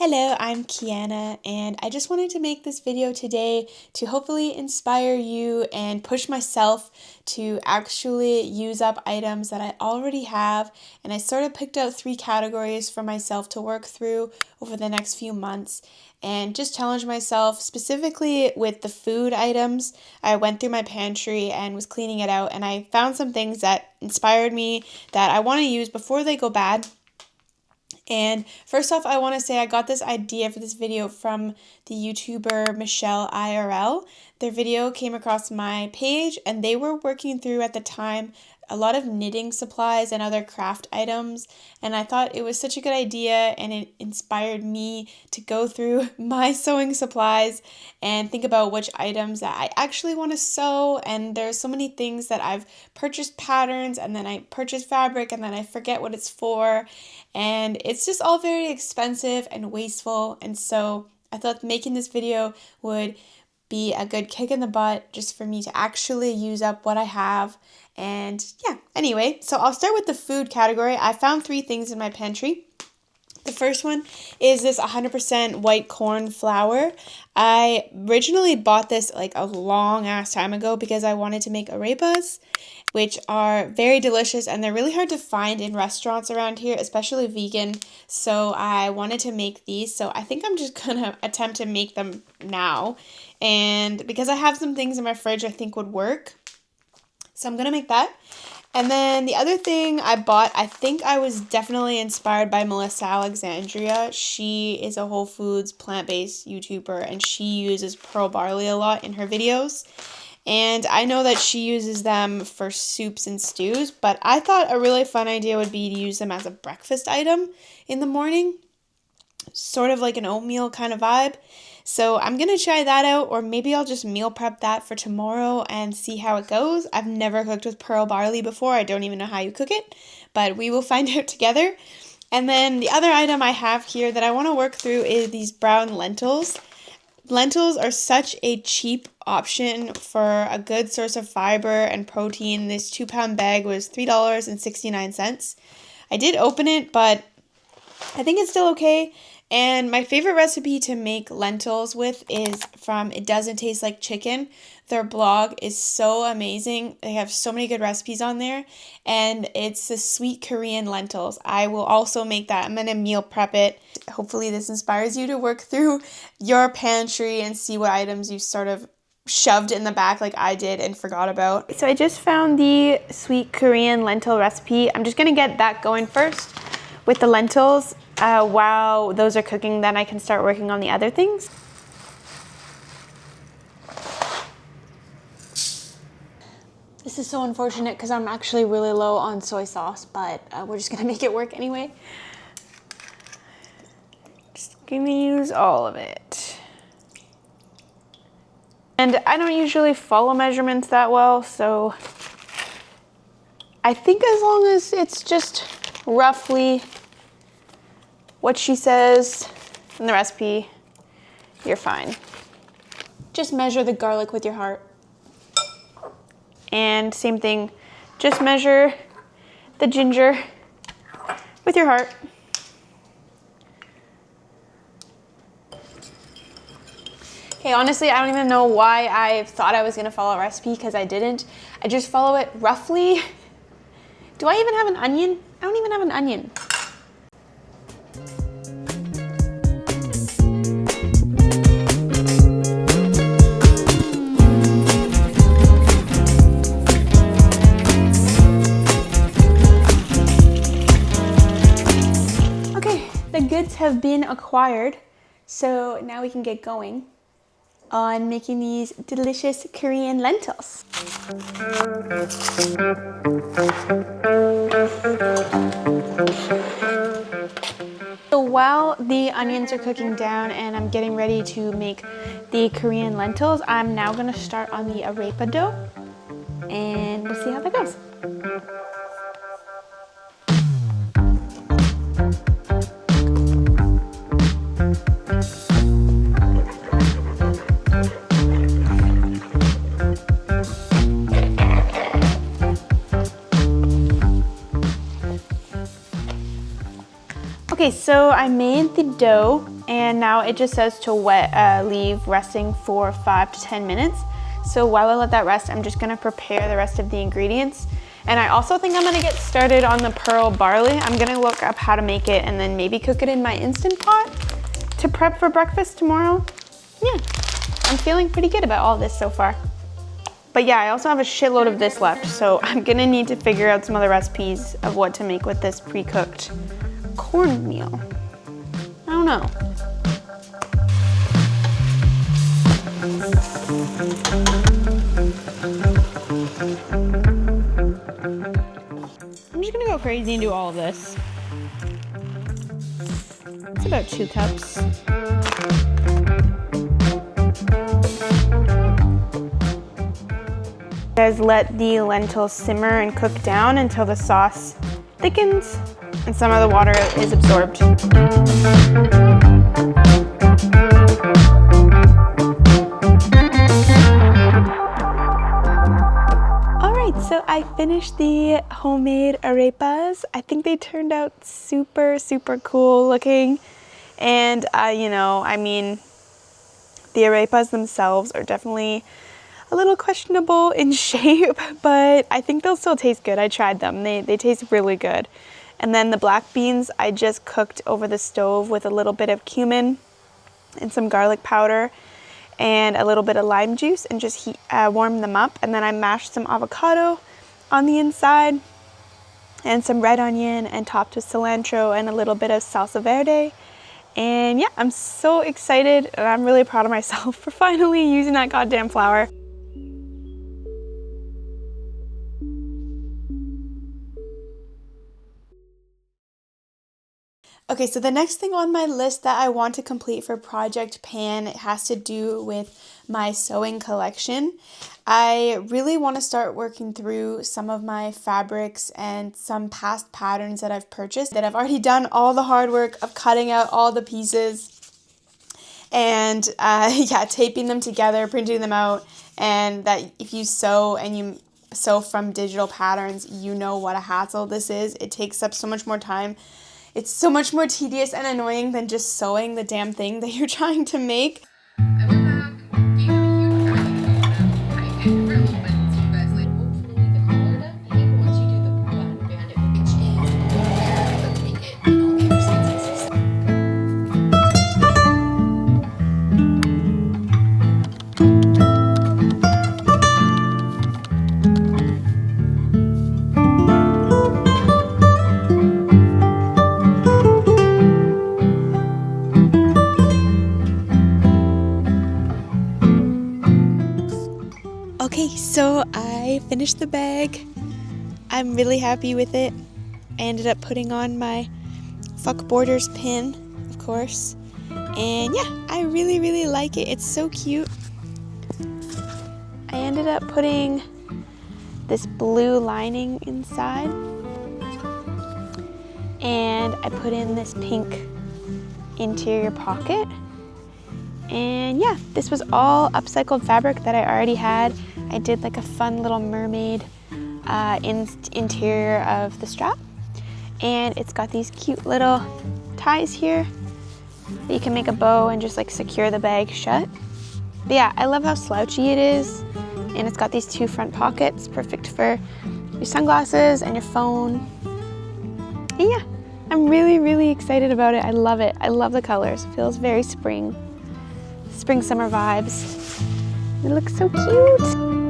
Hello, I'm Kiana, and I just wanted to make this video today to hopefully inspire you and push myself to actually use up items that I already have. And I sort of picked out 3 categories for myself to work through over the next few months and just challenge myself specifically with the food items. I went through my pantry and was cleaning it out, and I found some things that inspired me that I want to use before they go bad. And first off, I want to say I got this idea for this video from the YouTuber Michelle IRL. Their video came across my page, and they were working through at the time a lot of knitting supplies and other craft items, and I thought it was such a good idea, and it inspired me to go through my sewing supplies and think about which items that I actually want to sew. And there's so many things that I've purchased patterns, and then I purchase fabric, and then I forget what it's for, and it's just all very expensive and wasteful. And so I thought making this video would be a good kick in the butt just for me to actually use up what I have. And yeah, anyway, so I'll start with the food category. I found 3 things in my pantry. The first one is this 100% white corn flour. I originally bought this like a long ass time ago because I wanted to make arepas, which are very delicious, and they're really hard to find in restaurants around here, especially vegan. So I wanted to make these. So I think I'm just gonna attempt to make them now. And because I have some things in my fridge I think would work, so I'm gonna make that. And then the other thing I bought, I think I was definitely inspired by Melissa Alexandria. She is a Whole Foods plant-based YouTuber, and she uses pearl barley a lot in her videos. And I know that she uses them for soups and stews, but I thought a really fun idea would be to use them as a breakfast item in the morning, sort of like an oatmeal kind of vibe. So I'm going to try that out, or maybe I'll just meal prep that for tomorrow and see how it goes. I've never cooked with pearl barley before. I don't even know how you cook it, but we will find out together. And then the other item I have here that I want to work through is these brown lentils. Lentils are such a cheap option for a good source of fiber and protein. This 2-pound bag was $3.69. I did open it, but I think it's still okay. And my favorite recipe to make lentils with is from It Doesn't Taste Like Chicken. Their blog is so amazing. They have so many good recipes on there. And it's the sweet Korean lentils. I will also make that. I'm going to meal prep it. Hopefully this inspires you to work through your pantry and see what items you sort of shoved in the back like I did and forgot about. So I just found the sweet Korean lentil recipe. I'm just going to get that going first with the lentils. While those are cooking, then I can start working on the other things. This is so unfortunate because I'm actually really low on soy sauce, but we're just gonna make it work anyway. Just gonna use all of it. And I don't usually follow measurements that well, so I think as long as it's just roughly what she says in the recipe, you're fine. Just measure the garlic with your heart. And same thing, just measure the ginger with your heart. Okay, honestly, I don't even know why I thought I was gonna follow a recipe, because I didn't. I just follow it roughly. Do I even have an onion? I don't even have an onion. Goods have been acquired, so now we can get going on making these delicious Korean lentils. So while the onions are cooking down and I'm getting ready to make the Korean lentils, I'm now going to start on the arepa dough, and we'll see how that goes. Okay, so I made the dough and now it just says to leave resting for 5 to 10 minutes. So while I let that rest, I'm just gonna prepare the rest of the ingredients. And I also think I'm gonna get started on the pearl barley. I'm gonna look up how to make it and then maybe cook it in my Instant Pot to prep for breakfast tomorrow. Yeah, I'm feeling pretty good about all this so far. But yeah, I also have a shitload of this left, so I'm gonna need to figure out some other recipes of what to make with this pre-cooked cornmeal. I don't know. I'm just gonna go crazy and do all of this. It's about 2 cups. Guys, let the lentils simmer and cook down until the sauce thickens and some of the water is absorbed. So I finished the homemade arepas. I think they turned out super, super cool looking. And you know, I mean, the arepas themselves are definitely a little questionable in shape, but I think they'll still taste good. I tried them, they taste really good. And then the black beans I just cooked over the stove with a little bit of cumin and some garlic powder and a little bit of lime juice and just warm them up. And then I mashed some avocado on the inside and some red onion and topped with cilantro and a little bit of salsa verde. And yeah, I'm so excited and I'm really proud of myself for finally using that goddamn flour. Okay, so the next thing on my list that I want to complete for Project Pan, it has to do with my sewing collection. I really want to start working through some of my fabrics and some past patterns that I've purchased that I've already done all the hard work of cutting out all the pieces and yeah, taping them together, printing them out, and that if you sew and you sew from digital patterns, you know what a hassle this is. It takes up so much more time. It's so much more tedious and annoying than just sewing the damn thing that you're trying to make. I went back, gave him a huge credit, I for a little bit, so you guys like, hopefully the collar done. I think once you do the button bandit, which is where let's make it, you know, the other sides. Okay, so I finished the bag. I'm really happy with it. I ended up putting on my Fuck Borders pin, of course. And yeah, I really, really like it. It's so cute. I ended up putting this blue lining inside. And I put in this pink interior pocket. And yeah, this was all upcycled fabric that I already had. I did like a fun little mermaid interior of the strap. And it's got these cute little ties here that you can make a bow and just like secure the bag shut. But yeah, I love how slouchy it is. And it's got these 2 front pockets, perfect for your sunglasses and your phone. And yeah, I'm really, really excited about it. I love it. I love the colors. It feels very spring summer vibes. It looks so cute.